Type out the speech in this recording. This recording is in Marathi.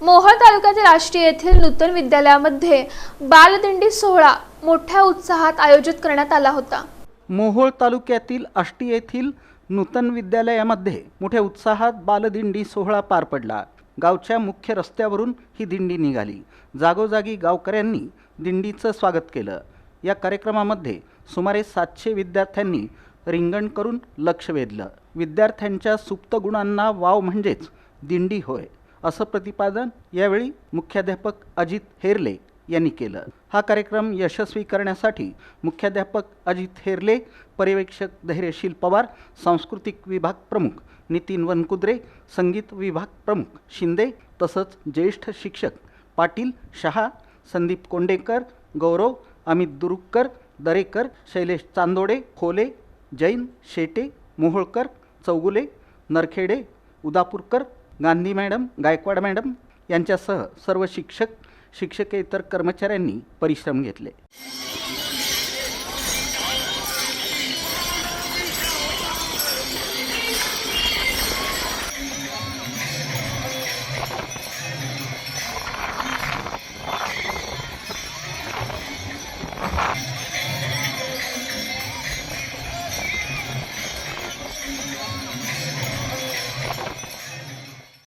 मोहोळ तालुक्यातील आष्टी येथील नूतन विद्यालयामध्ये बालदिंडी सोहळा मोठ्या उत्साहात आयोजित करण्यात आला होता। मोहोळ तालुक्यातील आष्टी येथील नूतन विद्यालयामध्ये मोठ्या उत्साहात बालदिंडी सोहळा पार पडला। गावच्या मुख्य रस्त्यावरून ही दिंडी निघाली। जागोजागी गावकऱ्यांनी दिंडीचं स्वागत केलं। या कार्यक्रमामध्ये सुमारे 700 विद्यार्थ्यांनी रिंगण करून लक्ष वेधलं। विद्यार्थ्यांच्या सुप्त गुणांना वाव म्हणजेच दिंडी होय असं प्रतिपादन यावेळी मुख्याध्यापक अजित हेरले यांनी केलं। हा कार्यक्रम यशस्वी करण्यासाठी मुख्याध्यापक अजित हेरले, पर्यवेक्षक धैर्यशील पवार, सांस्कृतिक विभाग प्रमुख नितीन वनकुद्रे, संगीत विभाग प्रमुख शिंदे तसंच ज्येष्ठ शिक्षक पाटील, शहा, संदीप कोंडेकर, गौरव, अमित दुरुक्कर, दरेकर, शैलेश चांदोडे, खोले, जैन, शेटे, मोहोळकर, चौगुले, नरखेडे, उदापूरकर, गांधी मॅडम, गायकवाड मॅडम यांच्यासह सर्व शिक्षक, शिक्षकेतर कर्मचाऱ्यांनी परिश्रम घेतले।